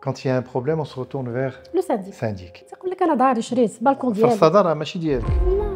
quand il y a un problème, on se retourne vers لو سانديك syndic. تيقول لك انا داري شريت بالكون ديالي فالصدارة ماشي ديالك.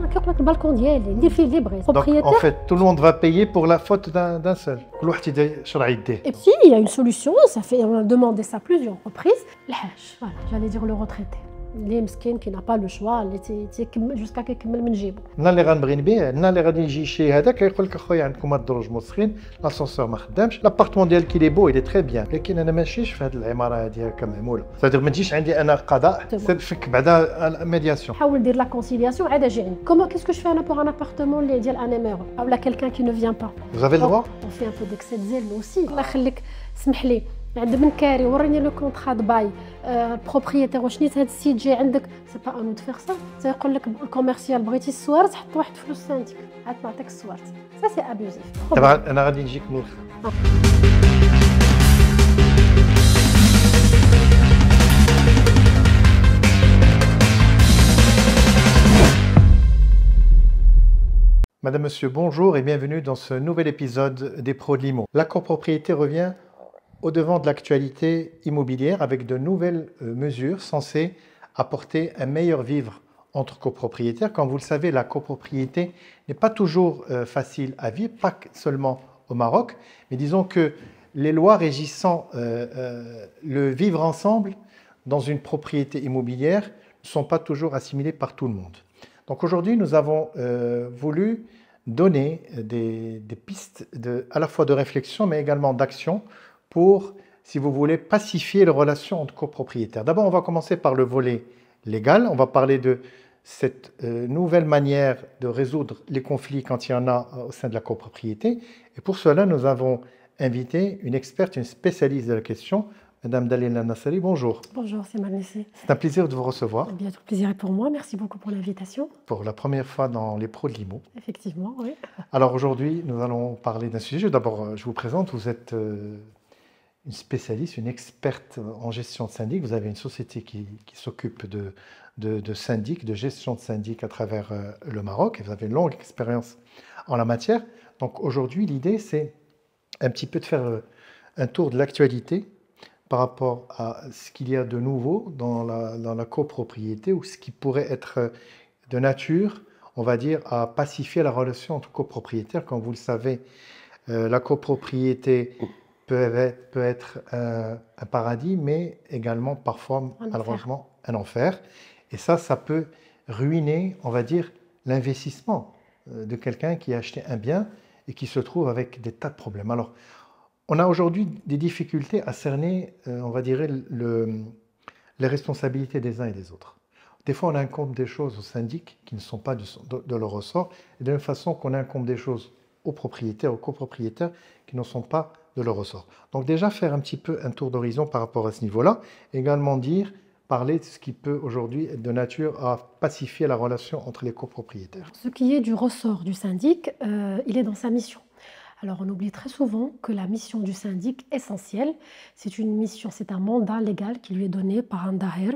لا كيقول لك البالكون ديالي ندير فيه اللي بغيت Donc en propriétaire. fait, tout le monde va payer pour la faute d'un seul. كل واحد يدير شرع يديه. Et puis il y a une solution, ça fait on a demandé ça plusieurs reprises. الحاج voilà, j'allais dire le retraité. اللي مسكين كي n'a pas le choix اللي تيكمل جوسكا كيكمل من جيبو. النهار اللي غنبغي نبيع، النهار اللي غادي يجي شي هذاك يقول لك اخويا عندكم هاد الدروج مسخين، لاسانسور ما خدامش، لابارتمون ديالك كي لي بو إلي تري بيان، لكن انا ماشيش في هاد العماره هادي هكا معموله، صدق ما تجيش عندي انا قضاء، فك بعدا الميدياسيون. حاول دير لا كونسيلياسيون عاد اجي عندي. Comment qu'est-ce que je fais ana pour un appartement اللي ديال ان ايمور او لا quelqu'un qui ne vient pas. Vous avez le droit. On fait un peu d'excès de zèle aussi. الله يخليك سمح لي عند من كاري وريني لو كونطرا د باي بروبريتير واش نيت هاد السيت جاي عندك سي با انو تفيغ سا تيقول لك الكوميرسيال بغيتي السوارت حط واحد فلوس سانتيك عاد نعطيك السوارت سا سي ابوزيف. دابا انا غادي نجيك من الاخر. Madame, Monsieur, bonjour et bienvenue dans ce nouvel épisode des Pros de l'Imo. La copropriété revient au devant de l'actualité immobilière avec de nouvelles mesures censées apporter un meilleur vivre entre copropriétaires. Comme vous le savez, la copropriété n'est pas toujours facile à vivre, pas seulement au Maroc, mais disons que les lois régissant le vivre ensemble dans une propriété immobilière ne sont pas toujours assimilées par tout le monde. Donc aujourd'hui, nous avons voulu donner des pistes à la fois de réflexion, mais également d'action pour, si vous voulez, pacifier les relations entre copropriétaires. D'abord, on va commencer par le volet légal. On va parler de cette nouvelle manière de résoudre les conflits quand il y en a au sein de la copropriété. Et pour cela, nous avons invité une experte, une spécialiste de la question, Madame Dalila Nasseri, bonjour. Bonjour, c'est Manessi. C'est un plaisir de vous recevoir. Bien, tout le plaisir est pour moi. Merci beaucoup pour l'invitation. Pour la première fois dans les Pros de l'Imo. Effectivement, oui. Alors aujourd'hui, nous allons parler d'un sujet. D'abord, je vous présente. Vous êtes une spécialiste, une experte en gestion de syndic. Vous avez une société qui s'occupe de syndic, de gestion de syndic à travers le Maroc. Et vous avez une longue expérience en la matière. Donc aujourd'hui, l'idée, c'est un petit peu de faire un tour de l'actualité par rapport à ce qu'il y a de nouveau dans la copropriété ou ce qui pourrait être de nature, on va dire, à pacifier la relation entre copropriétaires. Comme vous le savez, la copropriété peut être un paradis, mais également parfois, malheureusement, un enfer. Et ça peut ruiner, on va dire, l'investissement de quelqu'un qui a acheté un bien et qui se trouve avec des tas de problèmes. Alors, on a aujourd'hui des difficultés à cerner, on va dire, les responsabilités des uns et des autres. Des fois, on incombe des choses aux syndics qui ne sont pas de leur ressort, et de la même façon qu'on incombe des choses aux propriétaires, aux copropriétaires qui ne sont pas de leur ressort. Donc déjà, faire un petit peu un tour d'horizon par rapport à ce niveau-là, également parler de ce qui peut aujourd'hui être de nature à pacifier la relation entre les copropriétaires. Ce qui est du ressort du syndic, il est dans sa mission. Alors, on oublie très souvent que la mission du syndic essentielle, c'est une mission, c'est un mandat légal qui lui est donné par un dahir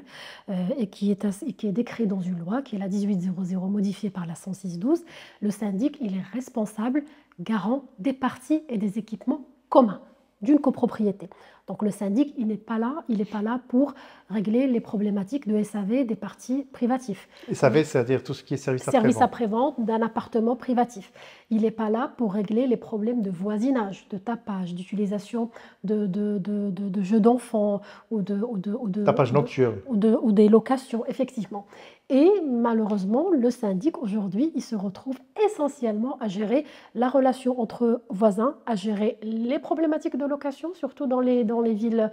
et qui est décrit dans une loi, qui est la 1800 modifiée par la 106-12. Le syndic, il est responsable, garant des parties et des équipements communs d'une copropriété. Donc le syndic, il n'est pas là pour régler les problématiques de SAV des parties privatifs. SAV, c'est-à-dire tout ce qui est service après-vente. Service après-vente d'un appartement privatif. Il n'est pas là pour régler les problèmes de voisinage, de tapage, d'utilisation de jeux d'enfants ou de tapage nocturne ou des locations, effectivement. Et malheureusement, le syndic, aujourd'hui, il se retrouve essentiellement à gérer la relation entre voisins, à gérer les problématiques de location, surtout dans les villes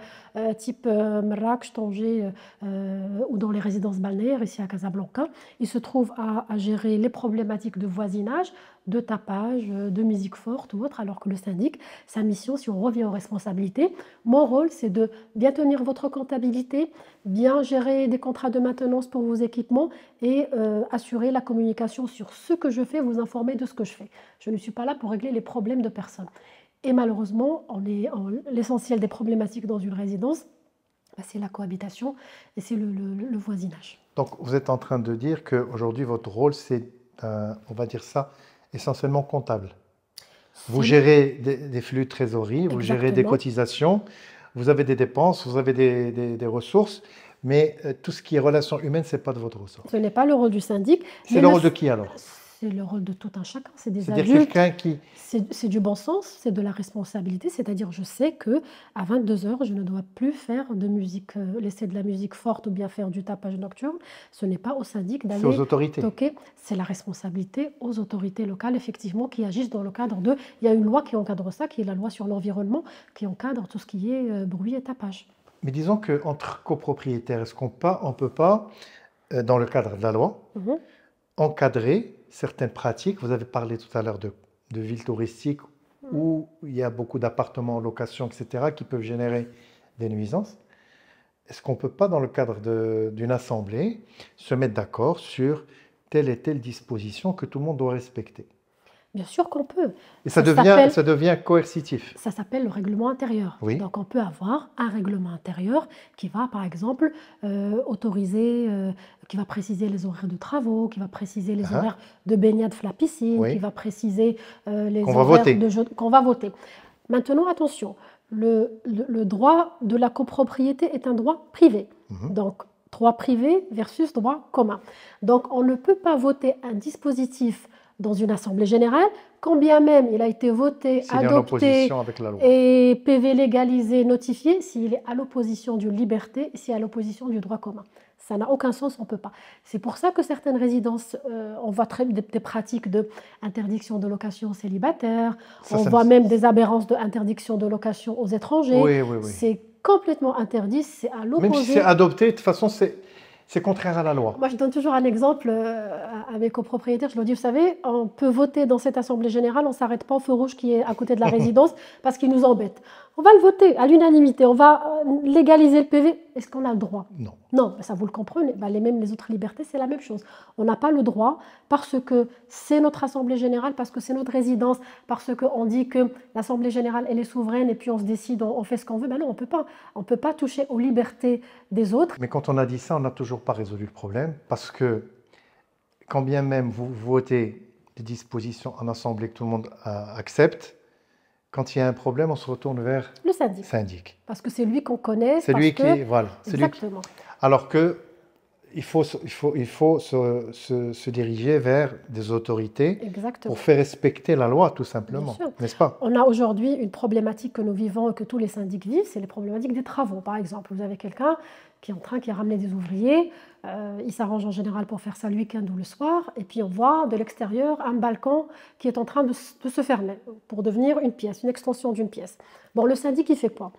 type Marrakech, Tanger ou dans les résidences balnéaires, ici à Casablanca. Il se trouve à gérer les problématiques de voisinage, de tapage, de musique forte ou autre, alors que le syndic, sa mission, si on revient aux responsabilités, mon rôle, c'est de bien tenir votre comptabilité, bien gérer des contrats de maintenance pour vos équipements et assurer la communication sur ce que je fais, vous informer de ce que je fais. Je ne suis pas là pour régler les problèmes de personne. Et malheureusement, l'essentiel des problématiques dans une résidence, c'est la cohabitation et c'est le voisinage. Donc, vous êtes en train de dire qu'aujourd'hui, votre rôle, c'est, on va dire ça, essentiellement comptable. Vous gérez des flux de trésorerie, vous gérez des cotisations, vous avez des dépenses, vous avez des ressources, mais tout ce qui est relations humaines, ce n'est pas de votre ressort. Ce n'est pas le rôle du syndic. C'est le rôle de qui alors? C'est le rôle de tout un chacun, c'est des C'est-à-dire adultes. quelqu'un qui... C'est du bon sens, c'est de la responsabilité, c'est-à-dire je sais qu'à 22 h, je ne dois plus faire de musique, laisser de la musique forte ou bien faire du tapage nocturne. Ce n'est pas au syndic C'est d'aller aux autorités. toquer, c'est la responsabilité aux autorités locales, effectivement, qui agissent dans le cadre de... Il y a une loi qui encadre ça, qui est la loi sur l'environnement, qui encadre tout ce qui est bruit et tapage. Mais disons qu'entre copropriétaires, est-ce qu'on ne peut pas, dans le cadre de la loi, Mhm. encadrer certaines pratiques? Vous avez parlé tout à l'heure de villes touristiques où il y a beaucoup d'appartements en location, etc., qui peuvent générer des nuisances. Est-ce qu'on ne peut pas, dans le cadre d'une assemblée, se mettre d'accord sur telle et telle disposition que tout le monde doit respecter? Bien sûr qu'on peut. Et ça s'appelle- devient coercitif. Ça s'appelle le règlement intérieur. Oui. Donc on peut avoir un règlement intérieur qui va par exemple autoriser, qui va préciser les horaires de travaux, qui va préciser les Ah. horaires de baignade la piscine, Oui. qui va préciser les Qu'on va horaires voter. de jeu qu'on va voter. Maintenant attention, le droit de la copropriété est un droit privé. Mhm. Donc droit privé versus droit commun. Donc on ne peut pas voter un dispositif dans une assemblée générale, quand bien même il a été voté, S'il est en adopté opposition avec la loi. et PV légalisé, notifié, s'il est à l'opposition d'une liberté, s'il est à l'opposition du droit commun. Ça n'a aucun sens, on ne peut pas. C'est pour ça que certaines résidences, on voit des pratiques d'interdiction de location aux célibataires, Ça, on ça voit me- même des aberrances d'interdiction de location aux étrangers. Oui, oui, oui. C'est complètement interdit, c'est à Même si l'opposé. c'est adopté, de toute façon, c'est contraire à la loi. Moi, je donne toujours un exemple à mes copropriétaires. Je leur dis, vous savez, on peut voter dans cette assemblée générale, on ne s'arrête pas au feu rouge qui est à côté de la résidence parce qu'il nous embête. On va le voter à l'unanimité, on va légaliser le PV. Est-ce qu'on a le droit? Non. Non, ça vous le comprenez. Même les autres libertés, c'est la même chose. On n'a pas le droit parce que c'est notre assemblée générale, parce que c'est notre résidence, parce qu'on dit que l'assemblée générale, elle est souveraine et puis on se décide, on fait ce qu'on veut. Ben non, on peut pas. On ne peut pas toucher aux libertés des autres. Mais quand on a dit ça, on n'a toujours pas résolu le problème, parce que quand bien même vous votez des dispositions en assemblée que tout le monde accepte, quand il y a un problème, on se retourne vers Le le syndic, syndic. parce que c'est lui qu'on connaît. C'est parce lui que- qui... Voilà. C'est lui qui- Exactement. Alors que il faut se diriger vers des autorités Exactement. pour faire respecter la loi, tout simplement. Bien sûr. N'est-ce pas? On a aujourd'hui une problématique que nous vivons et que tous les syndics vivent, c'est les problématiques des travaux. Par exemple, vous avez quelqu'un qui a ramené des ouvriers, il s'arrange en général pour faire ça le week-end ou le soir, et puis on voit de l'extérieur un balcon qui est en train de se fermer pour devenir une pièce, une extension d'une pièce. Bon, le syndic, il fait quoi?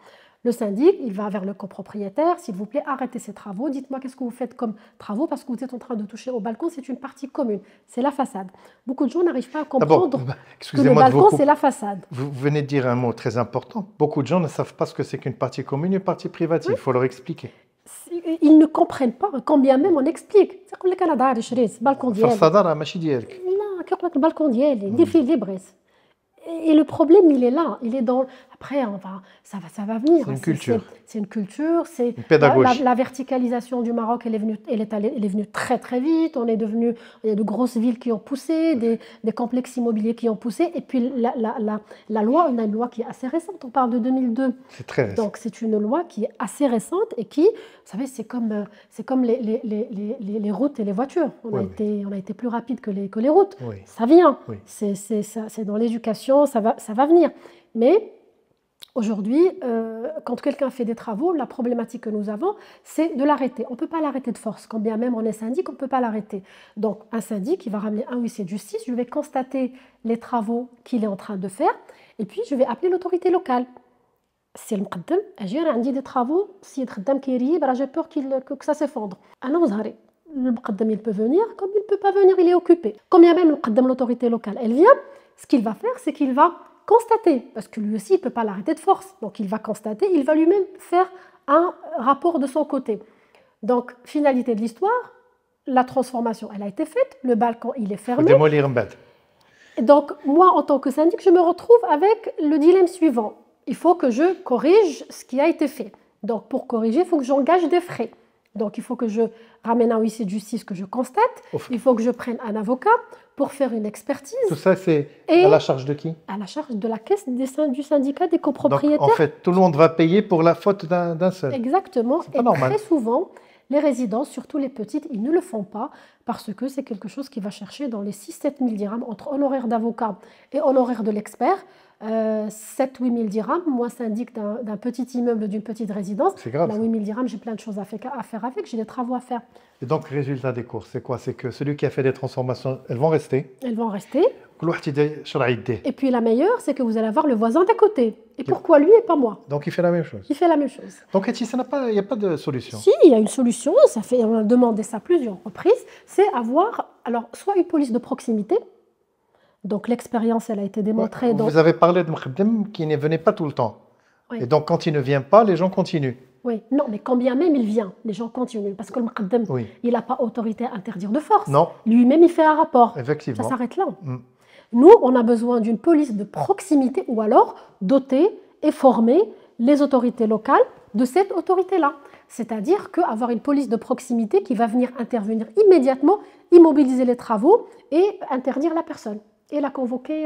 Le syndic, il va vers le copropriétaire, s'il vous plaît, arrêtez ces travaux, dites-moi qu'est-ce que vous faites comme travaux, parce que vous êtes en train de toucher au balcon, c'est une partie commune, c'est la façade. Beaucoup de gens n'arrivent pas à D'abord, comprendre que le excusez-moi de vous balcon, couper. c'est la façade. Vous venez de dire un mot très important. Beaucoup de gens ne savent pas ce que c'est qu'une partie commune et une partie privative. Il faut leur expliquer. Ils ne comprennent pas, quand bien même on explique. تقول لك أنا داري شريت balcon ديالي. فالصدى راه ماشي ديالك. لا كيقول لك البالكون ديالي ندير فيه اللي بغيت. Et le problème, il est là, il est dans... Après, ça va venir. C'est une culture. C'est une culture, c'est Une pédagogie. la verticalisation du Maroc, elle est venue très très vite. Il y a de grosses villes qui ont poussé, des complexes immobiliers qui ont poussé. Et puis la loi, on a une loi qui est assez récente, on parle de 2002. C'est très récent. Donc c'est une loi qui est assez récente et qui, vous savez, c'est comme les routes et les voitures. On a été plus rapide que les routes. Oui. Ça vient. Oui. C'est dans l'éducation, ça va venir. Mais aujourd'hui, quand quelqu'un fait des travaux, la problématique que nous avons, c'est de l'arrêter. On ne peut pas l'arrêter de force. Quand bien même on est syndic, on ne peut pas l'arrêter. Donc un syndic, il va ramener un huissier de justice, je vais constater les travaux qu'il est en train de faire et puis je vais appeler l'autorité locale. C'est le مقدم اجي راه عندي des travaux السيد خدام كيريب راه j'ai peur que ça s'effondre. انا وزهري le مقدم il peut venir comme il peut pas venir, il est occupé. Quand bien même le مقدم l'autorité locale elle vient, ce qu'il va faire c'est qu'il va constater parce que lui aussi il peut pas l'arrêter de force. Donc il va constater, il va lui-même faire un rapport de son côté. Donc finalité de l'histoire, la transformation elle a été faite, le balcon il est faut fermé. démolir mbad. Donc moi en tant que syndic, je me retrouve avec le dilemme suivant. Il faut que je corrige ce qui a été fait. Donc pour corriger, il faut que j'engage des frais. Donc, il faut que je ramène un huissier de justice que je constate. Ouf. Il faut que je prenne un avocat pour faire une expertise. Tout ça, c'est Et à la charge de qui? à la charge de la caisse du syndicat des Donc, copropriétaires. en fait, tout le monde va payer pour la faute d'un seul. Exactement. C'est pas Et normal. très souvent, les résidences, surtout les petites, ils ne le font pas parce que c'est quelque chose qui va chercher dans les 6-7 000 dirhams entre honoraires d'avocat et honoraires de l'expert. 7-8 000 dirhams, moi syndic d'un petit immeuble, d'une petite résidence. C'est grave. Là, ça. 8 000 dirhams, j'ai plein de choses à faire avec, j'ai des travaux à faire. Et donc, résultat des courses, c'est quoi? C'est que celui qui a fait des transformations, elles vont rester. Elles vont rester. كل واحد يديه. Et puis la meilleure, c'est que vous allez avoir le voisin d'à côté. Et pourquoi lui et pas moi? Donc, il fait la même chose. Il fait la même chose. Donc, il n'y a pas de solution. Si, il y a une solution, on a demandé ça à plusieurs reprises, c'est avoir alors, soit une police de proximité, donc l'expérience elle a été démontrée. Vous avez parlé de Mkhaddem qui ne venait pas tout le temps. Oui. Et donc, quand il ne vient pas, les gens continuent. Oui, non, mais quand bien même il vient, les gens continuent, parce que le Mkhaddem, Oui. il n'a pas autorité à interdire de force. Non, Lui-même, il fait un rapport. Ça effectivement. s'arrête là. Mm. Nous, on a besoin d'une police de proximité ou alors doter et former les autorités locales de cette autorité-là. C'est-à-dire qu'avoir une police de proximité qui va venir intervenir immédiatement, immobiliser les travaux et interdire la personne et la convoquer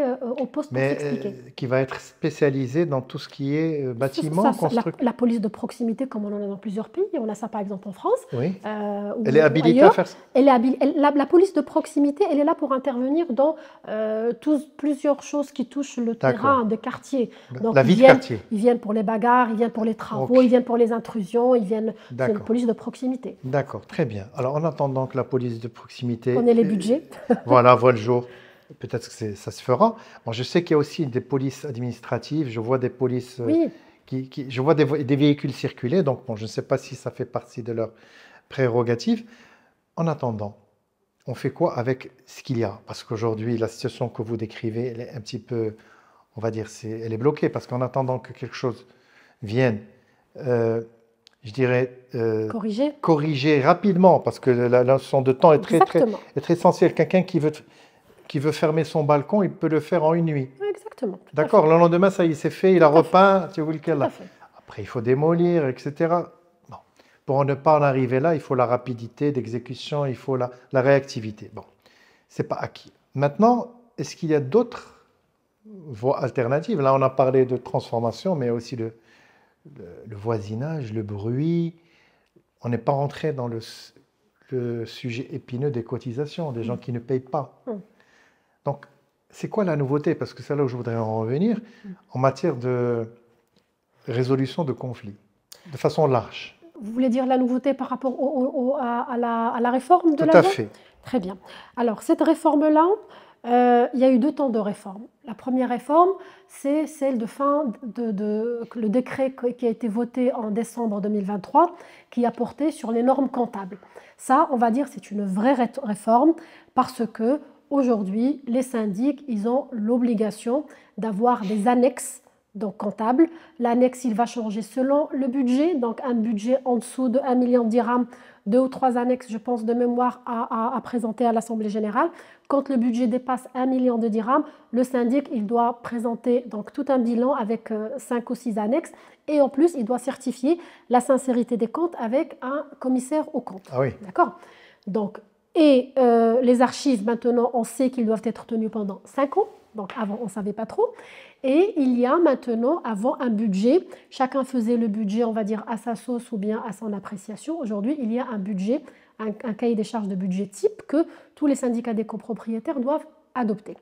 au poste pour Mais s'expliquer. qui va être spécialisé dans tout ce qui est bâtiment, construction. La police de proximité, comme on en a dans plusieurs pays, on a ça par exemple en France. Oui. Ou Elle est habilitée ailleurs. à faire ça. La police de proximité, elle est là pour intervenir dans plusieurs choses qui touchent le terrain de quartier. Donc, La vie de quartier. Ils viennent pour les bagarres, ils viennent pour les travaux, Ok. ils viennent pour les intrusions, c'est une D'accord. police de proximité. D'accord, très bien. Alors, en attendant que la police de proximité... On est les budgets. Voilà, voit le jour. Peut-être que ça se fera. Bon, je sais qu'il y a aussi des polices administratives. Je vois des polices... Oui, je vois des véhicules circuler. Donc, bon, je ne sais pas si ça fait partie de leurs prérogatives. En attendant, on fait quoi avec ce qu'il y a? Parce qu'aujourd'hui, la situation que vous décrivez, elle est un petit peu... On va dire, elle est bloquée. Parce qu'en attendant que quelque chose vienne... je dirais, corriger rapidement, parce que la notion de temps est très essentielle. Quelqu'un qui veut fermer son balcon, il peut le faire en une nuit. Exactement. D'accord, le lendemain, ça y est, c'est fait, il a repeint, tu vois lequel là. Tout à fait. Après, il faut démolir, etc. Bon. Pour ne pas en arriver là, il faut la rapidité d'exécution, il faut la réactivité. Bon, c'est pas acquis. Maintenant, est-ce qu'il y a d'autres voies alternatives? Là, on a parlé de transformation, mais aussi le voisinage, le bruit. On n'est pas rentré dans le sujet épineux des cotisations, des gens qui ne payent pas. Donc, c'est quoi la nouveauté? Parce que c'est là où je voudrais en revenir, en matière de résolution de conflits, de façon large. Vous voulez dire la nouveauté par rapport à la réforme de la loi? Tout à fait. Très bien. Alors, cette réforme-là, il y a eu 2 temps de réforme. La première réforme, c'est celle le décret qui a été voté en décembre 2023, qui a porté sur les normes comptables. Ça, on va dire, c'est une vraie réforme parce que aujourd'hui, les syndics, ils ont l'obligation d'avoir des annexes donc comptables. L'annexe, il va changer selon le budget, donc un budget en dessous de 1 million de dirhams, 2 ou 3 annexes, je pense, de mémoire à présenter à l'Assemblée générale. Quand le budget dépasse 1 million de dirhams, le syndic, il doit présenter donc tout un bilan avec 5 ou 6 annexes. Et en plus, il doit certifier la sincérité des comptes avec un commissaire aux comptes. Ah oui. D'accord? Donc, les archives, maintenant, on sait qu'ils doivent être tenus pendant 5 ans. Donc, avant, on ne savait pas trop. Et il y a maintenant, avant, un budget. Chacun faisait le budget, on va dire, à sa sauce ou bien à son appréciation. Aujourd'hui, il y a un budget, un cahier des charges de budget type que tous les syndicats des copropriétaires doivent adopter.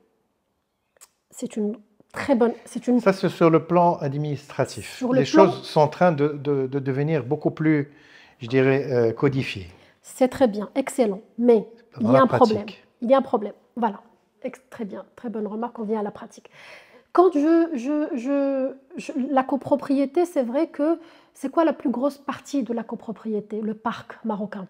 C'est une très bonne... Ça, c'est sur le plan administratif. Les choses sont en train de devenir beaucoup plus, je dirais, codifiées. C'est très bien, excellent. Mais il y a un problème. Il y a un problème. Voilà. Très bien, très bonne remarque, on vient à la pratique. Quand la copropriété, c'est vrai que c'est quoi la plus grosse partie de la copropriété? Le parc marocain.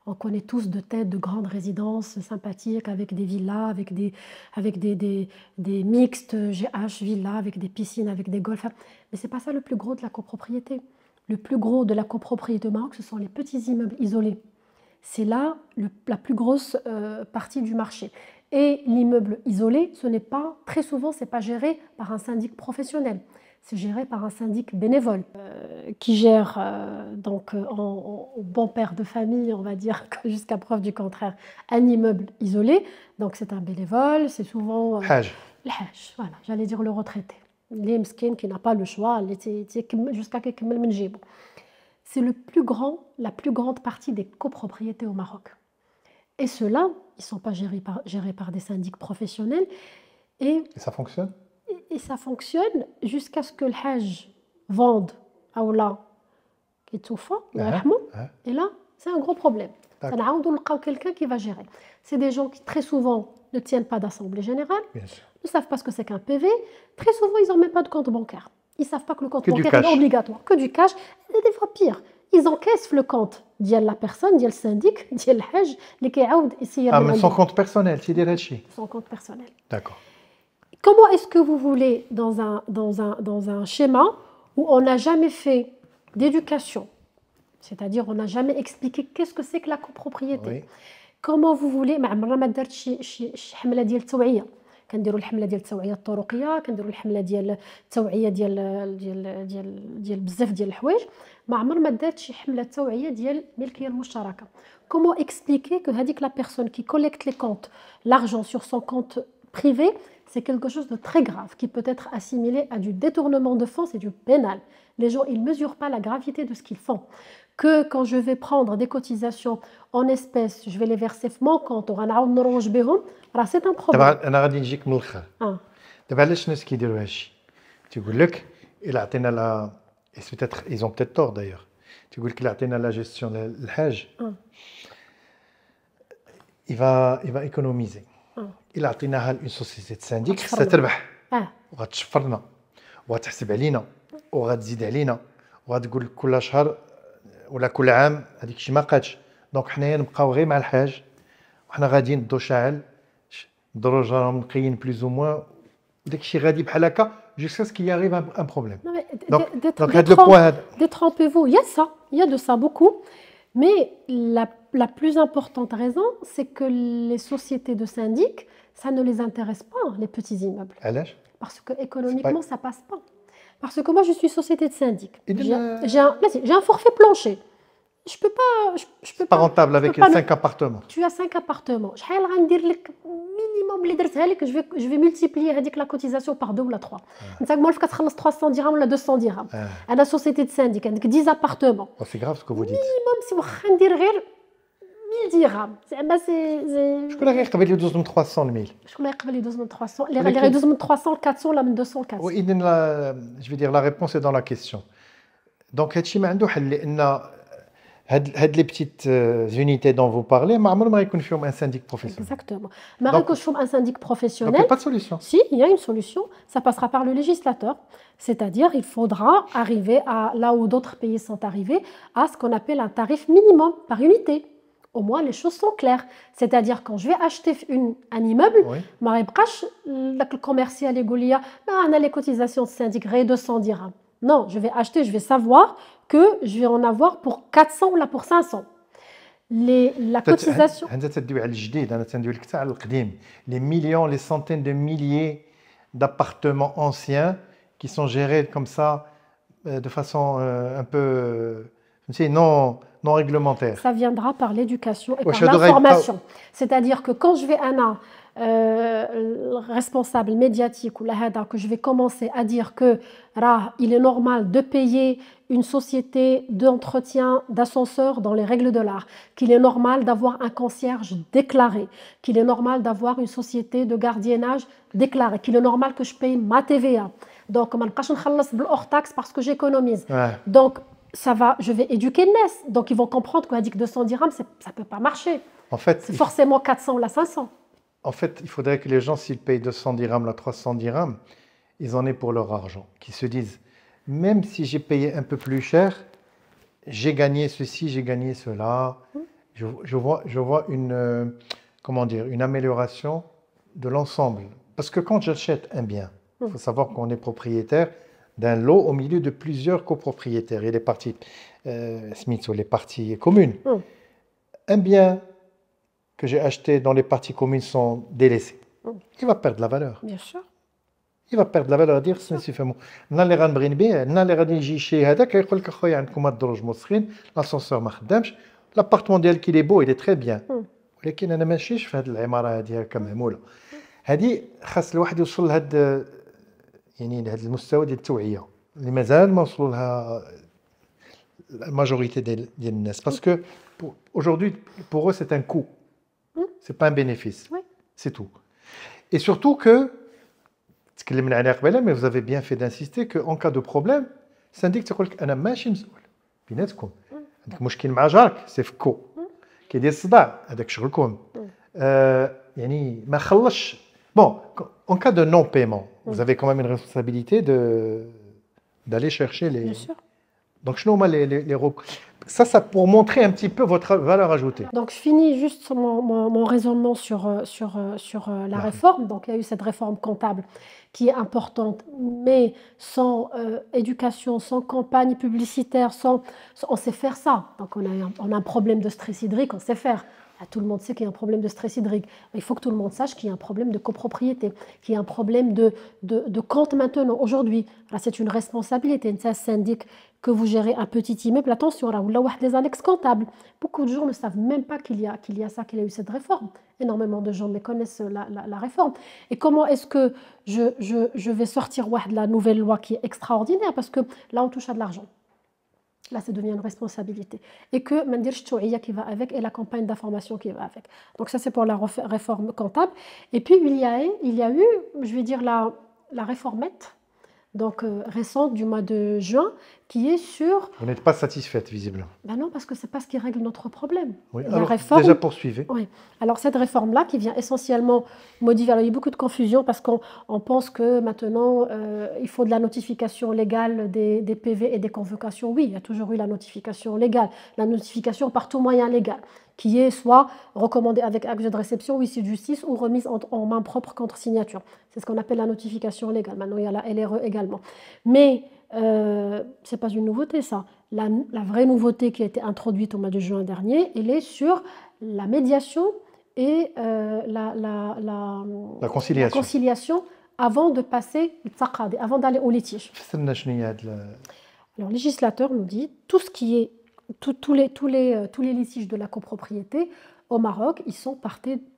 On connaît tous de têtes de grandes résidences sympathiques avec des villas, avec des mixtes, GH, villas, avec des piscines, avec des golfs. Mais ce n'est pas ça le plus gros de la copropriété. Le plus gros de la copropriété au Maroc, ce sont les petits immeubles isolés. C'est là la plus grosse partie du marché. Et l'immeuble isolé, très souvent, ce n'est pas géré par un syndic professionnel. c'est géré par un syndic bénévole qui gère en bon père de famille, on va dire, jusqu'à preuve du contraire, un immeuble isolé. Donc c'est un bénévole, c'est souvent Hajj. le hajj, voilà, j'allais dire le retraité. Les mskines qui n'a pas le choix, jusqu'à qu'il يكمل من جيبه. C'est la plus grande partie des copropriétés au Maroc. Et ceux-là, ils ne sont pas gérés par des syndics professionnels. Et Et ça fonctionne? Et ça fonctionne jusqu'à ce que le Hajj vende Aoula qui est tout et là, c'est un gros problème. On quelqu'un qui va gérer. C'est des gens qui très souvent ne tiennent pas d'assemblée générale, ne savent pas ce que c'est qu'un PV. Très souvent, ils n'ont même pas de compte bancaire. Ils ne savent pas que le compte bancaire est obligatoire, que du cash. Et des fois pire, ils encaissent le compte de la personne, du syndic, du Hajj, mais son compte personnel, c'est des rachis. Son compte personnel. D'accord. Comment est-ce que vous voulez, dans un schéma où on n'a jamais fait d'éducation, c'est-à-dire on n'a jamais expliqué qu'est-ce que c'est que la copropriété, comment vous voulez, ما عمرنا ما درت شي حمله ديال التوعيه كنديروا الحمله ديال التوعيه الطرقيه كنديروا الحمله ديال التوعيه ديال بزاف ديال الحوايج ما عمر ما دارت شي حمله توعيه ديال الملكيه المشتركه. Comment expliquer que هذيك la personne qui collecte les comptes, l'argent sur son compte privé, c'est quelque chose de très grave qui peut être assimilé à du détournement de fonds, c'est du pénal. Les gens, ils ne mesurent pas la gravité de ce qu'ils font. Que quand je vais prendre des cotisations en espèces, je vais les verser sur mon compte, c'est un problème. أنا غادي نجيك من الآخر. دابا علاش الناس كيديروا هادشي؟ تيقول لك إلا عطينا لا ils ont peut-être tort d'ailleurs. تيقول لك إلا عطينا لا جيستيون الحاج il va économiser. إلا عطيناها لأون سوسيتي سانديك خصها تربح وغتشفرنا وغتحسب علينا وغتزيد علينا وغتقول لك كل شهر ولا كل عام هذيك الشيء ما قادش. دونك حنايا نبقاو غير مع الحاج وحنا غاديين الضو شاعل الدروج راهم نقيين بلوز او موان داك الشيء غادي بحال هكا jusqu'à ce qu'il y arrive un problème. Donc détrompez-vous, il y a de ça beaucoup, mais la plus importante raison, c'est que les sociétés de syndic, ça ne les intéresse pas, les petits immeubles. Parce que économiquement, ça passe pas. Parce que moi, je suis société de syndic. J'ai un forfait plancher. Je peux pas rentable avec 5 appartements. Tu as 5 appartements. Je vais multiplier la cotisation par 2 ou 3. Tu as 300 dirhams ou 200 dirhams. À la société de syndic, 10 appartements. C'est grave ce que vous dites. Minimum, si vous dire 1000 dirhams. Je peux la قبل يدوز من 300 ل 1000. Je peux قبل يدوز من 300. Les يدوز من 300 400 ولا من 200 400. Oui, je veux dire la réponse est dans la question. Donc هادشي ما عنده حل لان هاد les petites unités dont vous parlez ما عمرهم ما يكون فيهم un syndic professionnel. Exactement. ما غيكونش فيهم un syndic professionnel. Donc il n'y a pas de solution. Si, il y a une solution, ça passera par le législateur. C'est-à-dire il faudra arriver à là où d'autres pays sont arrivés à ce qu'on appelle un tarif minimum par unité. Au moins les choses sont claires. C'est-à-dire quand je vais acheter un immeuble, ما يبقاش داك الكوميرسيال يقول لي انا les cotisations de syndic غير 200 dirhams. Non, je vais acheter, je vais savoir que je vais en avoir pour 400 ou là pour 500. La cotisation. Les millions, les centaines de milliers d'appartements anciens qui sont gérés comme ça de façon un peu non réglementaire. Ça viendra par l'éducation et par l'information. C'est-à-dire que quand je vais responsable médiatique ou que je vais commencer à dire que il est normal de payer une société d'entretien d'ascenseur dans les règles de l'art, qu'il est normal d'avoir un concierge déclaré, qu'il est normal d'avoir une société de gardiennage déclarée, qu'il est normal que je paye ma TVA. Donc, je ne vais pas payer hors taxe parce que j'économise. Donc, je vais éduquer les gens. Donc, ils vont comprendre qu'on a dit que 200 dirhams, ça ne peut pas marcher. En fait, c'est forcément 400 ou là 500. En fait, il faudrait que les gens, s'ils payent 200 dirhams, là 300 dirhams, ils en aient pour leur argent. Qu'ils se disent, même si j'ai payé un peu plus cher, j'ai gagné ceci, j'ai gagné cela. Je vois une amélioration de l'ensemble. Parce que quand j'achète un bien, il faut savoir qu'on est propriétaire d'un lot au milieu de plusieurs copropriétaires. Il y a les parties Smith ou les parties communes. Un bien que j'ai acheté dans les parties communes sont délaissées. Il va perdre la valeur. Bien sûr. il va perdre la valeur غادي خصنا نفهموا النهار اللي غنبغي نبيع النهار اللي غادي يجي يشري هذاك يقول لك اخويا عندكم هاد الدروج موسخين لاسانسور ما خدامش لابارتمون ديالك اللي بو اللي تري بيان ولكن انا ما نمشيش في هذه العماره هذه هكا معموله هذه خاص الواحد يوصل لهاد يعني لهذا المستوى ديال التوعيه اللي مازال ما وصلوا لها الماجوريتي ديال الناس باسكو aujourd'hui pour eux c'est un coût c'est pas un bénéfice Oui. c'est tout et surtout que تكلمنا عليها قبيله mais vous avez bien fait d'insister que en cas de problème syndic تقول لك انا ماشي مسؤول بيناتكم عندك مشكل مع جارك سيفكو كيدير الصداع هذاك شغلكم يعني ما خلصش bon en cas de non paiement vous avez quand même une responsabilité d'aller chercher les Bien sûr. donc شنو هما les ça pour montrer un petit peu votre valeur ajoutée. Donc, je finis juste mon raisonnement sur la réforme. Donc, il y a eu cette réforme comptable qui est importante, mais sans éducation, sans campagne publicitaire, on sait faire ça. Donc, on a un problème de stress hydrique, on sait faire. Tout le monde sait qu'il y a un problème de stress hydrique. Mais il faut que tout le monde sache qu'il y a un problème de copropriété, qu'il y a un problème de compte maintenant. Aujourd'hui, c'est une responsabilité. C'est un syndic que vous gérez un petit immeuble. Attention, là, on a des annexes comptables. Beaucoup de gens ne savent même pas qu'il y a ça, qu'il y a eu cette réforme. Énormément de gens méconnaissent la réforme. Et comment est-ce que je vais sortir de la nouvelle loi qui est extraordinaire? Parce que là, on touche à de l'argent. Là, ça devient une responsabilité. Et que Mandir Chouïa qui va avec et la campagne d'information qui va avec. Donc ça, c'est pour la réforme comptable. Et puis, il y a eu, je vais dire, la réformette, donc récente du mois de juin, qui est sur... Vous n'êtes pas satisfaite, visiblement. Ben non, parce que ce n'est pas ce qui règle notre problème. Oui. La Alors, réforme... déjà poursuivez. Oui. Alors, cette réforme-là, qui vient essentiellement modifier... Alors, il y a beaucoup de confusion parce qu'on pense que maintenant, il faut de la notification légale des PV et des convocations. Oui, il y a toujours eu la notification légale. La notification par tout moyen légal, qui est soit recommandée avec acte de réception ou issue de justice ou remise en main propre contre signature. C'est ce qu'on appelle la notification légale. Maintenant, il y a la LRE également. Mais... ce n'est pas une nouveauté, ça. La vraie nouveauté qui a été introduite au mois de juin dernier, elle est sur la médiation et la conciliation avant de passer avant d'aller au litige. Alors, le législateur nous dit tout ce qui est tous les litiges de la copropriété au Maroc, ils sont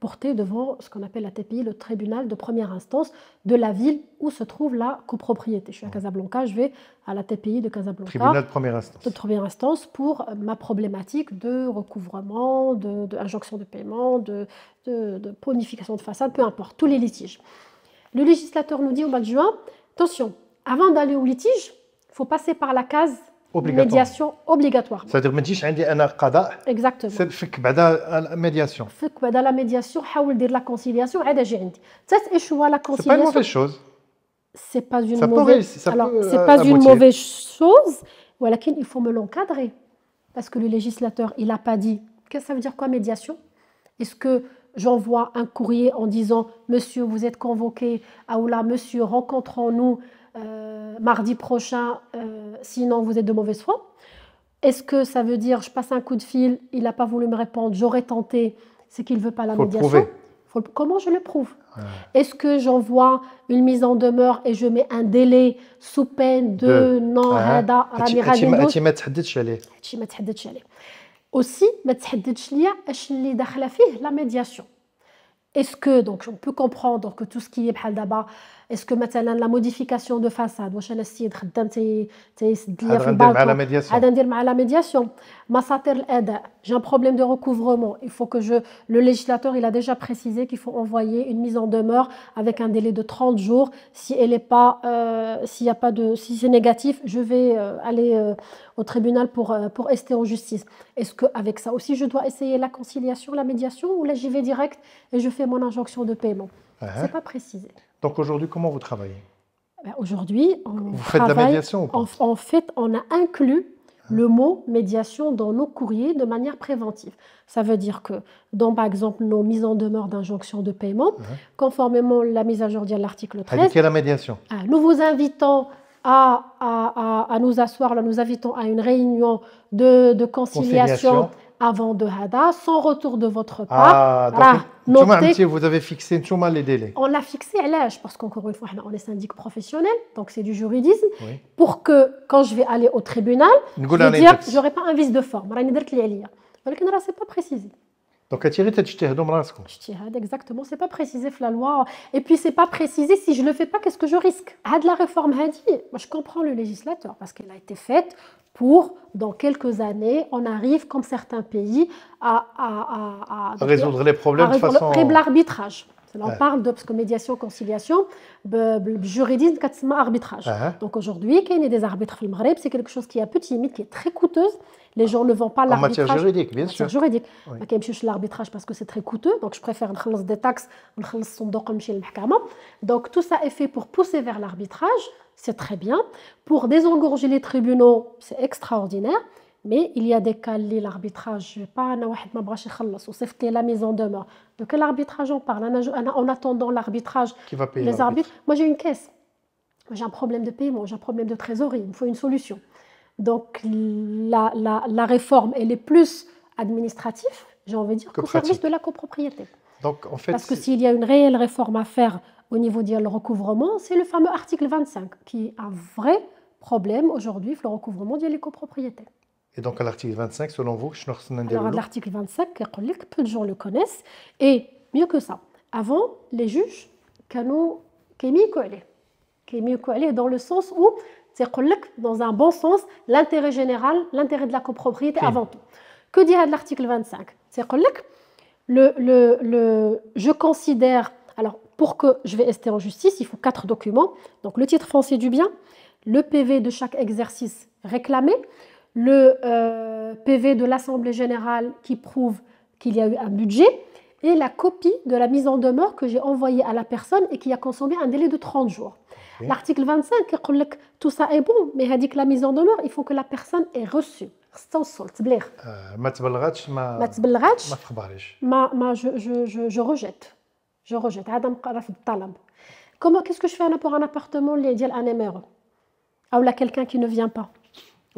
portés devant ce qu'on appelle la TPI, le tribunal de première instance de la ville où se trouve la copropriété. Je suis à Casablanca, je vais à la TPI de Casablanca. Tribunal de première instance. De première instance pour ma problématique de recouvrement, d'injonction de paiement, de bonification de façade, peu importe, tous les litiges. Le législateur nous dit au mois de juin, attention, avant d'aller au litige, il faut passer par la case médiation obligatoire. C'est-à-dire ما تجيش عندي انا قضاء. Exactement. فك بعدا الميدياسيون. فك بعدا la médiation, حاول دير la conciliation عاد اجي عندي. تتشوا la conciliation. C'est pas une mauvaise chose. C'est pas une mauvaise chose, ولكن il faut me l'encadrer parce que le législateur, il a pas dit. Qu'est-ce que ça veut dire quoi médiation? Est-ce que j'envoie un courrier en disant monsieur, vous êtes convoqué à Oula, monsieur, rencontrons-nous mardi prochain, sinon vous êtes de mauvaise foi? Est-ce que ça veut dire je passe un coup de fil, il n'a pas voulu me répondre, j'aurais tenté, c'est qu'il ne veut pas la médiation? Comment je le prouve? Est-ce que j'envoie une mise en demeure et je mets un délai sous peine de non, هذا راني غادي ندوز هادشي ما تحددش عليه. هادشي ما تحددش عليه. Aussi ما تحددش ليا اش اللي داخله فيه la médiation. Est-ce que, donc on peut comprendre que tout ce qui est بحال دابا est-ce que مثلا la modification de façade واش انا السيد خدام تيسد ليا في البالكون عاد ندير مع la médiation مساطر الاداء j'ai un problème de recouvrement il faut que le législateur il a déjà précisé qu'il faut envoyer une mise en demeure avec un délai de 30 jours si elle est pas s'il y a pas de si c'est négatif je vais aller au tribunal pour ester en justice. Est-ce qu'avec ça aussi je dois essayer la conciliation, la médiation ou là j'y vais direct et je fais mon injonction de paiement? C'est pas précisé. Donc aujourd'hui, comment vous travaillez? Aujourd'hui, vous faites de la médiation ou pas? En fait, on a inclus le mot médiation dans nos courriers de manière préventive. Ça veut dire que dans, par exemple, nos mises en demeure d'injonction de paiement, conformément à la mise à jour de l'article 13, la médiation. Nous vous invitons à nous asseoir, là, nous invitons à une réunion de conciliation avant de Hada, sans retour de votre part. Ah, Rah, donc, notez. vous avez fixé les délais. On l'a fixé à l'âge, parce qu'encore une fois, on est syndic professionnel, donc c'est du juridisme, Oui. pour que quand je vais aller au tribunal, je vais dire que je n'aurai pas un vice de forme. Mais ce n'est pas précisé. Donc, attirer tête Exactement, c'est pas précisé dans la loi. Et puis, c'est pas précisé si je le fais pas, qu'est-ce que je risque. La réforme Hadi, moi je comprends le législateur parce qu'elle a été faite pour, dans quelques années, on arrive, comme certains pays, à résoudre les problèmes de façon... l'arbitrage. On parle de médiation, conciliation, juridisme, arbitrage. Donc aujourd'hui, qu'il y ait des arbitres au Maghreb, c'est quelque chose qui est un peu timide, qui est très coûteuse. Les gens ne vont pas l'arbitrage. En matière juridique, bien sûr. Juridique. Oui. Je ne l'arbitrage parce que c'est très coûteux, donc je préfère des taxes, donc tout ça est fait pour pousser vers l'arbitrage, c'est très bien. Pour désengorger les tribunaux, c'est extraordinaire. Mais il y a des cas où l'arbitrage, je ne vais pas, la mise en demeure. De quel arbitrage on parle? En attendant l'arbitrage, qui va payer les arbitres. Moi, j'ai une caisse. J'ai un problème de paiement, j'ai un problème de trésorerie. Il me faut une solution. Donc, la réforme, elle est plus administrative, j'ai envie de dire, qu'au service de la copropriété. Donc, en fait, parce que s'il y a une réelle réforme à faire au niveau du recouvrement, c'est le fameux article 25 qui est un vrai problème aujourd'hui, le recouvrement des copropriétés. Et donc, à l'article 25, selon vous, alors, l'article 25, peu de gens le connaissent. Et mieux que ça, avant, les juges, dans le sens où, dans un bon sens, l'intérêt général, l'intérêt de la copropriété avant tout. Que dit l'article 25? Je considère, alors pour que je vais rester en justice, il faut 4 documents. Donc, le titre foncier du bien, le PV de chaque exercice réclamé, le PV de l'Assemblée générale qui prouve qu'il y a eu un budget et la copie de la mise en demeure que j'ai envoyée à la personne et qui a consommé un délai de 30 jours. Okay. L'article 25, tout ça est bon, mais il dit que la mise en demeure, il faut que la personne ait reçu. Je rejette. Qu'est-ce que je fais pour un appartement un MRE ou là quelqu'un qui ne vient pas?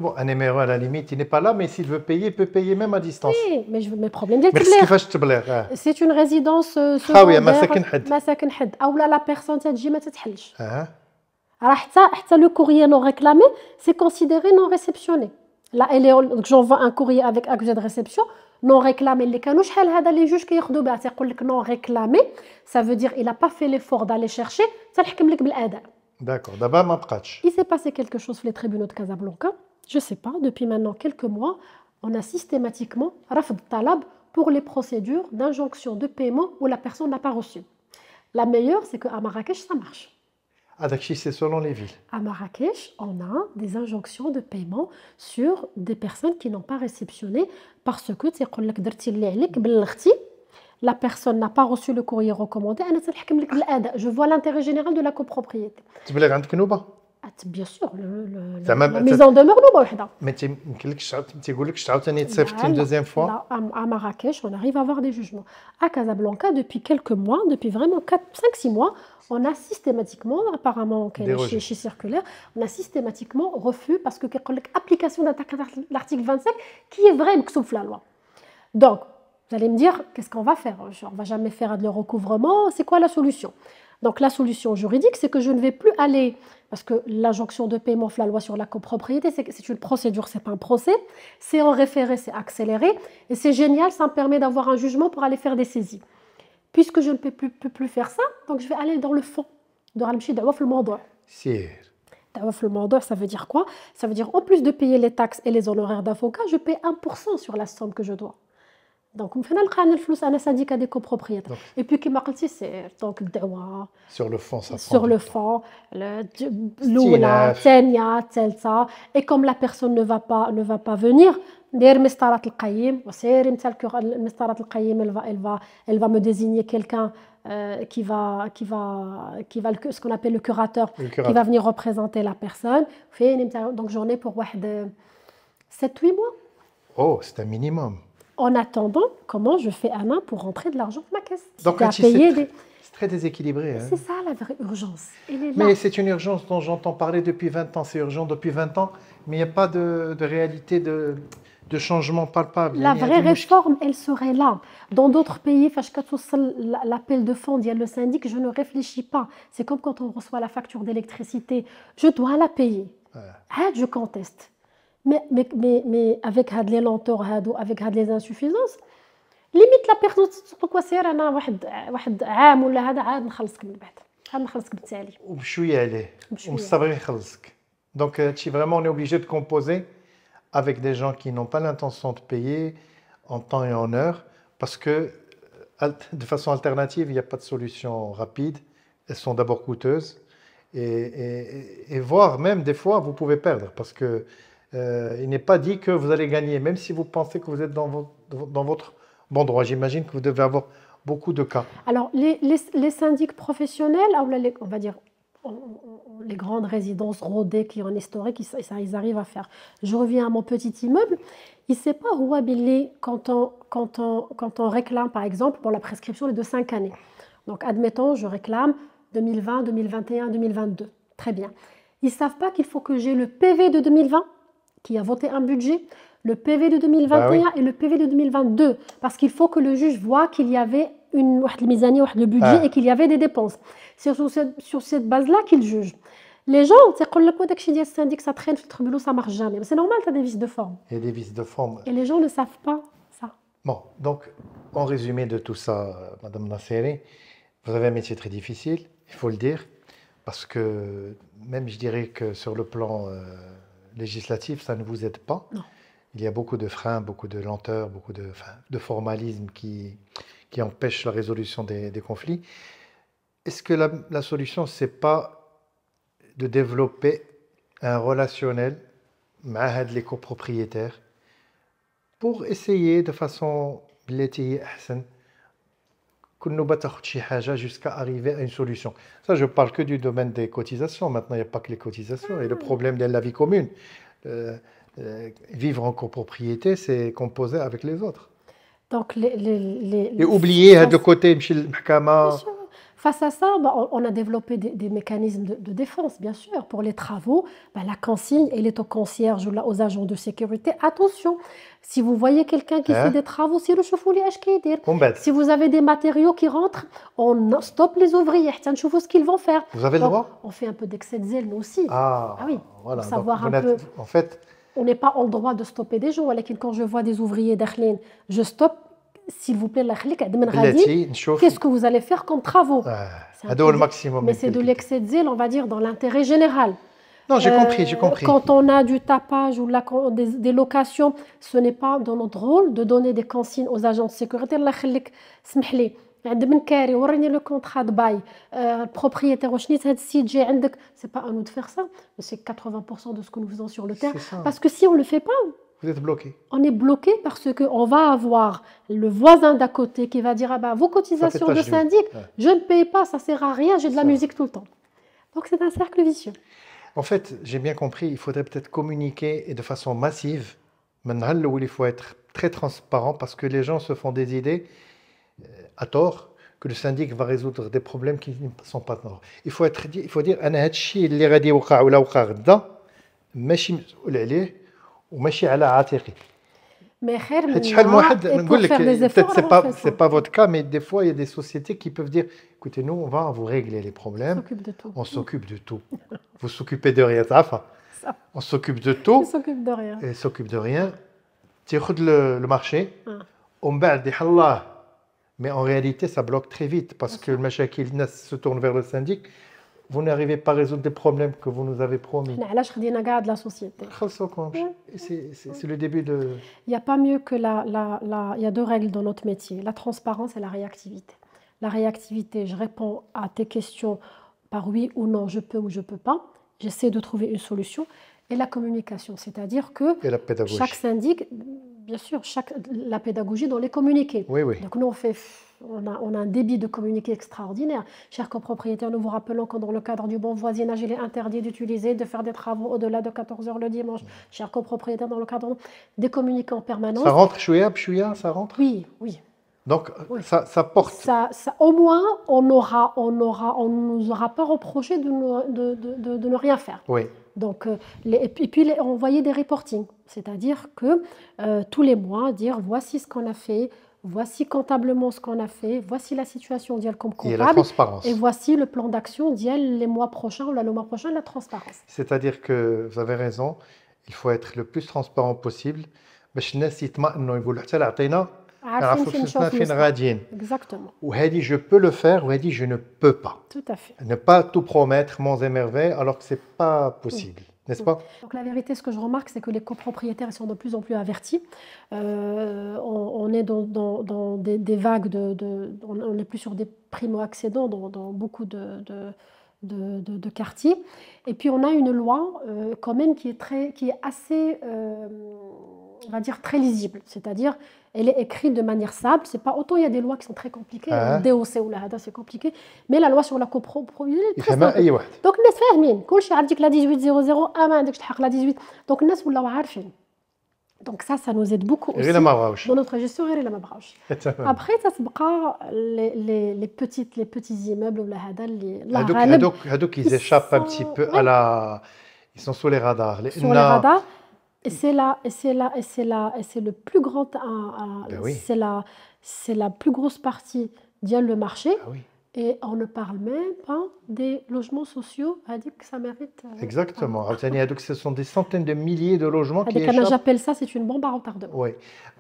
Bon, un MRE à la limite, il n'est pas là, mais s'il veut payer, il peut payer même à distance. Oui, mais mes problèmes c'est une résidence secondaire. Ou là la personne تجي ما تتحلش. حتى le courrier non réclamé, c'est considéré non réceptionné. Là, donc j'envoie un courrier avec accusé de réception non réclamé. اللي كانوا شحال هذا les juges كياخذوا بها تيقول لك non réclamé, ça veut dire il n'a pas fait l'effort d'aller chercher, ça نحكم لك بالاداء. D'accord, d'abord ما بقاتش. Il s'est passé quelque chose sur les tribunaux de Casablanca. Je ne sais pas, depuis maintenant quelques mois, on a systématiquement rafd talab pour les procédures d'injonction de paiement où la personne n'a pas reçu. La meilleure, c'est qu'à Marrakech, ça marche. C'est selon les villes. À Marrakech, on a des injonctions de paiement sur des personnes qui n'ont pas réceptionné parce que la personne n'a pas reçu le courrier recommandé. Je vois l'intérêt général de la copropriété. Bien sûr, la mise en demeure nous وحده. Mais تيقول لك عاوتاني تصيفط une deuxième fois. À Marrakech, on arrive à avoir des jugements. À Casablanca, depuis quelques mois, depuis vraiment 5-6 mois, on a systématiquement, apparemment, chez Circulaire, on a systématiquement refus parce que application de l'article 25 qui est vrai sauf la loi. Donc, vous allez me dire, qu'est-ce qu'on va faire? On ne va jamais faire de recouvrement, c'est quoi la solution? Donc la solution juridique, c'est que je ne vais plus aller, parce que l'injonction de paiement, la loi sur la copropriété, c'est une procédure, c'est pas un procès, c'est en référé, c'est accéléré, et c'est génial, ça me permet d'avoir un jugement pour aller faire des saisies. Puisque je ne peux plus faire ça, donc je vais aller dans le fond. Ça veut dire quoi? Ça veut dire en plus de payer les taxes et les honoraires d'avocat, je paie 1% sur la somme que je dois. Donc, on fait un syndicat des copropriétaires. Et puis, qui m'a dit, c'est donc sur le fond, ça sur le fond, l'oula, tenia, ça. Et comme la personne ne va pas venir, elle va me désigner quelqu'un qui va ce qu'on appelle le curateur, qui va venir représenter la personne. Donc, j'en ai pour 7-8 mois. Oh, c'est un minimum. En attendant, comment je fais Anna pour rentrer de l'argent dans ma caisse? Donc, c'est très déséquilibré. Hein. C'est ça la vraie urgence. Mais c'est une urgence dont j'entends parler depuis 20 ans. C'est urgent depuis 20 ans, mais il n'y a pas de réalité de changement palpable. La vraie réforme, elle serait là. Dans d'autres pays, l'appel de fonds, il y a le syndic, je ne réfléchis pas. C'est comme quand on reçoit la facture d'électricité. Je dois la payer. Je conteste. Mais avec les lenteurs, avec les insuffisances, limite la personne pourquoi c'est انا واحد عام ولا هذا عاد نخلصك من بعد عاد نخلصك بالتالي وبشويه عليه ومستبغي يخلصك. Donc vraiment on est obligé de composer avec des gens qui n'ont pas l'intention de payer en temps et en heure parce que de façon alternative il n'y a pas de solution rapide, elles sont d'abord coûteuses et voire même des fois vous pouvez perdre parce que il n'est pas dit que vous allez gagner même si vous pensez que vous êtes dans votre bon droit. J'imagine que vous devez avoir beaucoup de cas. Alors, les syndics professionnels, on va dire les grandes résidences rodées qui ont un historique, ils arrivent à faire. Je reviens à mon petit immeuble. Il ne sait pas où habiller quand on réclame, par exemple, pour la prescription de 5 années. Donc, admettons, je réclame 2020, 2021, 2022. Très bien. Ils ne savent pas qu'il faut que j'ai le PV de 2020 qui a voté un budget, le PV de 2021 et le PV de 2022. Parce qu'il faut que le juge voit qu'il y avait le budget et qu'il y avait des dépenses. C'est sur cette base-là qu'il juge. Les gens, c'est quand le codex dit syndic, ça traîne, le tribunal, ça ne marche jamais. Mais c'est normal, tu as des vices de forme. Il y a des vices de forme. Et les gens ne savent pas ça. Bon, donc, en résumé de tout ça, Madame Nasseri, vous avez un métier très difficile, il faut le dire, parce que même je dirais que sur le plan législatif, ça ne vous aide pas. Non. Il y a beaucoup de freins, beaucoup de lenteurs, beaucoup de formalisme qui empêchent la résolution des conflits. Est-ce que la solution, ce n'est pas de développer un relationnel avec les copropriétaires pour essayer de façon jusqu'à arriver à une solution? Ça, je ne parle que du domaine des cotisations. Maintenant, il n'y a pas que les cotisations. Et le problème de la vie commune. Vivre en copropriété, c'est composer avec les autres. Donc, et oublier de côté, face à ça, on a développé des mécanismes de défense, bien sûr. Pour les travaux, la consigne, elle est aux concierges ou aux agents de sécurité. Attention, si vous voyez quelqu'un qui fait des travaux, si vous avez des matériaux qui rentrent, on stoppe les ouvriers, ce qu'ils vont faire. Vous avez le droit? On fait un peu d'excès de zèle, nous aussi. Ah oui, voilà. Pour savoir un peu. En fait, on n'est pas en droit de stopper des gens. Quand je vois des ouvriers d'Arlin, je stoppe. S'il vous plaît, qu'est-ce que vous allez faire comme travaux? Mais c'est de l'excès de zèle, on va dire, dans l'intérêt général. Non, j'ai compris. Quand on a du tapage ou des locations, ce n'est pas dans notre rôle de donner des consignes aux agents de sécurité. le contrat de bail, propriétaire, c'est pas à nous de faire ça, mais c'est 80% de ce que nous faisons sur le terrain. Parce que si on ne le fait pas, vous êtes bloqué. On est bloqué parce qu'on va avoir le voisin d'à côté qui va dire vos cotisations de syndic, je ne paye pas, ça ne sert à rien, j'ai de la musique tout le temps. Donc c'est un cercle vicieux. En fait, j'ai bien compris, il faudrait peut-être communiquer et de façon massive. Maintenant, où il faut être très transparent parce que les gens se font des idées à tort que le syndic va résoudre des problèmes qui ne sont pas normaux. Il faut dire أنا هادشي اللي غادي يوقع ولا وقع غدا ماشي مسؤول عليه وماشي على عاتقي. Mais خير c'est pas votre cas, mais des fois il y a des sociétés qui peuvent dire écoutez, nous on va vous régler les problèmes. On s'occupe de tout. Vous s'occupez de rien, on s'occupe de tout. On s'occupe de rien. Et s'occupe de rien. تاخذ le marché. ومن بعد يحل. Mais en réalité, ça bloque très vite parce que le machakil se tourne vers le syndic. Vous n'arrivez pas à résoudre des problèmes que vous nous avez promis. La société. C'est le début de... Il n'y a pas mieux que il y a deux règles dans notre métier. La transparence et la réactivité. La réactivité, je réponds à tes questions par oui ou non, je peux ou je ne peux pas. J'essaie de trouver une solution. Et la communication, c'est-à-dire que chaque syndic, bien sûr, la pédagogie dans les communiqués. Oui. Donc nous, on a un débit de communiqué extraordinaire. Chers copropriétaires, nous vous rappelons que dans le cadre du bon voisinage, il est interdit d'utiliser, de faire des travaux au-delà de 14 h le dimanche. Chers copropriétaires, dans le cadre des communiqués en permanence. Ça rentre, chouïa, ça rentre? Oui. Donc, ça porte. Ça, au moins, on nous aura pas reproché de ne rien faire. Oui. Donc, et puis envoyer des reportings, c'est-à-dire que tous les mois, dire voici ce qu'on a fait, voici comptablement ce qu'on a fait, voici la situation d'IAL comme Et la comptable, et transparence. voici le plan d'action d'IAL les mois prochains ou le mois prochain, la transparence. C'est-à-dire que vous avez raison, il faut être le plus transparent possible. باش الناس يطمئنوا يقولوا حتى عطينا ما عارفين يعرفوا فين فين نشوف فين مصلحة. غاديين. Exactement, وهذه je peux le faire وهذه je ne peux pas. tout à fait. Ne pas tout promettre, monts et merveilles, alors que c'est pas possible, n'est-ce pas? Donc la vérité, ce que je remarque, c'est que les copropriétaires sont de plus en plus avertis. On est dans des vagues on n'est plus sur des primo-accédants dans beaucoup de quartiers. Et puis on a une loi quand même qui est assez, on va dire, très lisible. C'est-à-dire, elle est écrite de manière simple. C'est pas autant il y a des lois qui sont très compliquées, Ah. DOC ou la HADA, c'est compliqué. Mais la loi sur la copropriété est très يفهمها simple. اي واحد. دونك الناس فاهمين كلشي عندك لا 1800 ما عندكش تحق لا 18. دونك الناس ولاو عارفين. Donc ça nous aide beaucoup aussi غير ما بغاوش. dans notre gestion غير إلا ما بغاوش. تمام. Après تتبقى les petits immeubles ولا هذا اللي الله هذوك غالب هذوك ils ils échappent un sont- petit peu ouais. à la ils sont sous les radars. sur les radars. Et c'est le plus grand, Ben oui. c'est la plus grosse partie le marché. Ah oui, Et on ne parle même pas des logements sociaux. C'est-à-dire que ça mérite. exactement. عاوتاني هذوك ce sont des centaines de milliers de logements qui C'est-à-dire que échappent. j'appelle ça, c'est une bombe à retardement. Oui.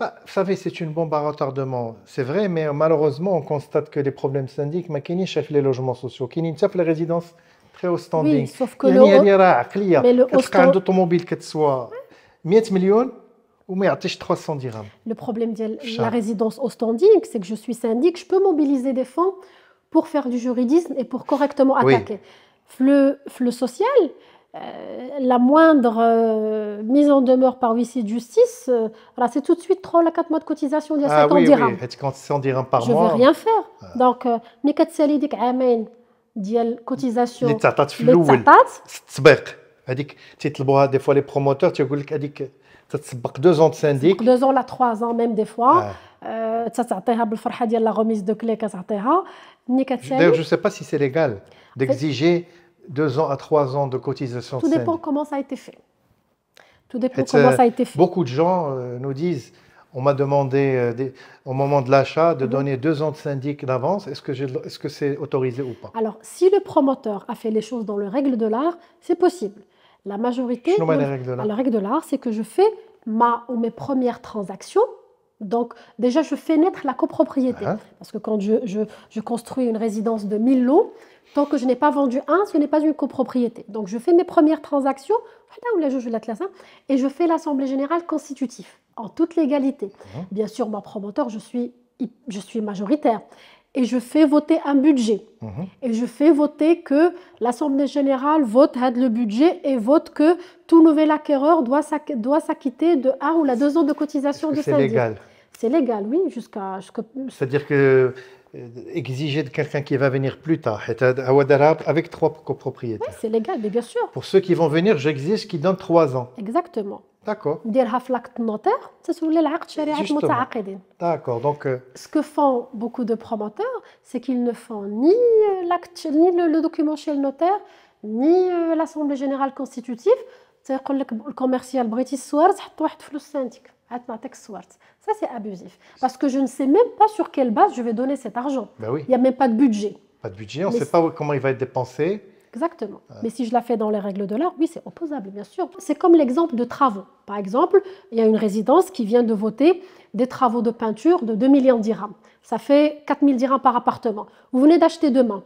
Bah, vous savez, c'est une bombe à retardement. C'est vrai, mais malheureusement, on constate que les problèmes syndiques, ما كاينينش في les logements sociaux. كاينين حتى في les résidences très haut standing. Oui, sauf que يعني هذه راه عقلية. mais le haut كتلقى عنده طوموبيل كتسوى 100 مليون وما يعطيش 300 درهم. Le problème de Chat. la résidence au standing, c'est que je suis syndic, je peux mobiliser des fonds pour faire du juridisme et pour correctement Oui. attaquer. Le social, la moindre mise en demeure par huissier de justice, voilà, c'est tout de suite 3 à 4 mois de cotisation d'il y a Ah 50 oui, dirhams. oui. Quand 100 dirhams par Je ne mois. vais rien faire. Donc, ملي كتسالي ديك عامين ديال cotisation اللي تعطات في اللي الاول تعطات تسبق هذيك تيطلبوها دي فوا لي بروموتور تيقول لك هذيك تتسبق 2 ans de syndic. 2 ans, là 3 ans même des fois. Ah. تعطيها بالفرحه ديال لا remise de clé كتعطيها ملي D'ailleurs, كتسالي. je ne sais pas si c'est légal d'exiger 2 ans à 3 ans de cotisation Tout dépend syndic. comment ça a été fait. Tout dépend Et, comment ça a été fait. Beaucoup de gens nous disent, on m'a demandé au moment de l'achat de donner 2 ans de syndic d'avance. Est-ce que c'est autorisé ou pas? Alors, si le promoteur a fait les choses dans les règles de l'art, c'est possible. La majorité, شنو هما les règles de l'art? la règle de l'art, c'est que je fais mes premières transactions. Donc, déjà, je fais naître la copropriété. Ah. Parce que quand je construis une résidence de 1000 lots, tant que je n'ai pas vendu un, ce n'est pas une copropriété. Donc, je fais mes premières transactions, et je fais l'assemblée générale constitutive, en toute légalité. Bien sûr, moi, promoteur, je suis majoritaire. Et je fais voter un budget. Et je fais voter que l'Assemblée générale vote le budget et vote que tout nouvel acquéreur doit s'acquitter de 1 ou 2 ans de cotisation Est-ce de que c'est syndic. légal? C'est légal, oui, jusqu'à... C'est-à-dire que exiger de quelqu'un qui va venir plus tard, avec 3 copropriétaires. C'est légal, mais bien sûr. Pour ceux qui vont venir, j'exige qu'ils donnent 3 ans. Exactement. D'accord, نديرها في l'acte notaire, تتولي العقد شريعة Justement. متعاقدين. d'accord. Donc, Ce que font beaucoup de promoteurs, c'est qu'ils ne font ni l'acte, ni le document chez le notaire, ni l'assemblée générale constitutive. تيقول لك الكوميرسيال بغيتي السوارت حط واحد فلوس سانتيك عاد نعطيك السوارت. Ça c'est abusif parce que je ne sais même pas sur quelle base je vais donner cet argent. ben oui, Il n'y a même pas de budget. pas de budget, on ne Mais sait pas comment il va être dépensé. Exactement. Mais si je la fais dans les règles de l'art, oui, c'est opposable, bien sûr. C'est comme l'exemple de travaux. Par exemple, il y a une résidence qui vient de voter des travaux de peinture de 2 millions de dirhams. Ça fait 4 000 dirhams par appartement. Vous venez d'acheter demain.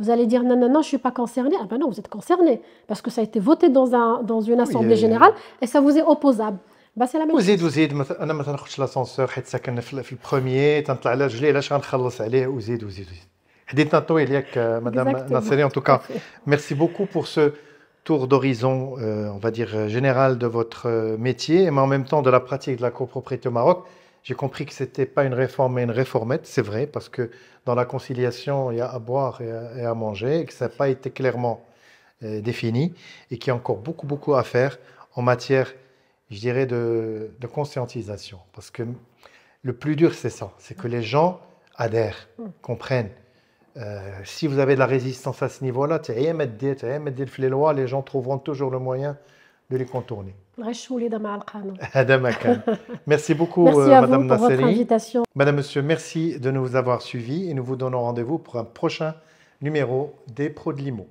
Vous allez dire non, non, non, je ne suis pas concerné. Ah ben non, vous êtes concerné. Parce que ça a été voté dans une assemblée générale et ça vous est opposable. Ben, c'est la même chose. وزيد مثلا انا ما تناخذش لاسانسور حيت ساكن في البروميي تنطلع على رجلي علاش غنخلص عليه وزيد حديثنا طويل ياك مدام Exactement. Nasseri. En tout cas, Tout à fait. merci beaucoup pour ce tour d'horizon, on va dire général de votre métier, mais en même temps de la pratique de la copropriété au Maroc. J'ai compris que c'était pas une réforme mais une réformette, c'est vrai, parce que dans la conciliation, il y a à boire et à manger, et que ça n'a pas été clairement défini, et qu'il y a encore beaucoup à faire en matière, je dirais, de conscientisation. Parce que le plus dur, c'est ça, c'est que les gens adhèrent, comprennent Si vous avez de la résistance à ce niveau-là, les lois, les gens trouveront toujours le moyen de les contourner. الغش وليدة مع القانون. هذا ما كان. Merci beaucoup, Merci à vous Madame pour votre Nasseri. invitation. Madame, Monsieur, merci de nous avoir suivis et nous vous donnons rendez-vous pour un prochain numéro des Pros de l'IMO.